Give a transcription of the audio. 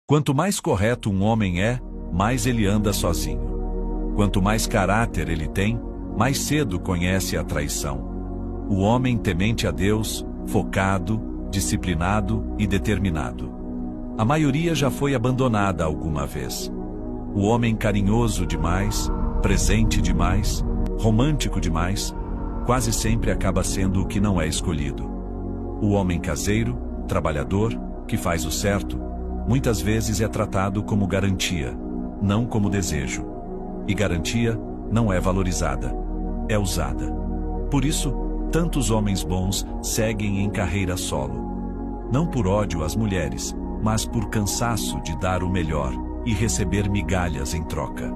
Quanto mais correto um homem é, mais ele anda sozinho. Quanto mais caráter ele tem, mais cedo conhece a traição. O homem temente a Deus, focado, disciplinado e determinado. A maioria já foi abandonada alguma vez. O homem carinhoso demais, presente demais, romântico demais, quase sempre acaba sendo o que não é escolhido. O homem caseiro, trabalhador, que faz o certo, muitas vezes é tratado como garantia, não como desejo. E garantia não é valorizada, é usada. Por isso, tantos homens bons seguem em carreira solo. Não por ódio às mulheres, mas por cansaço de dar o melhor e receber migalhas em troca.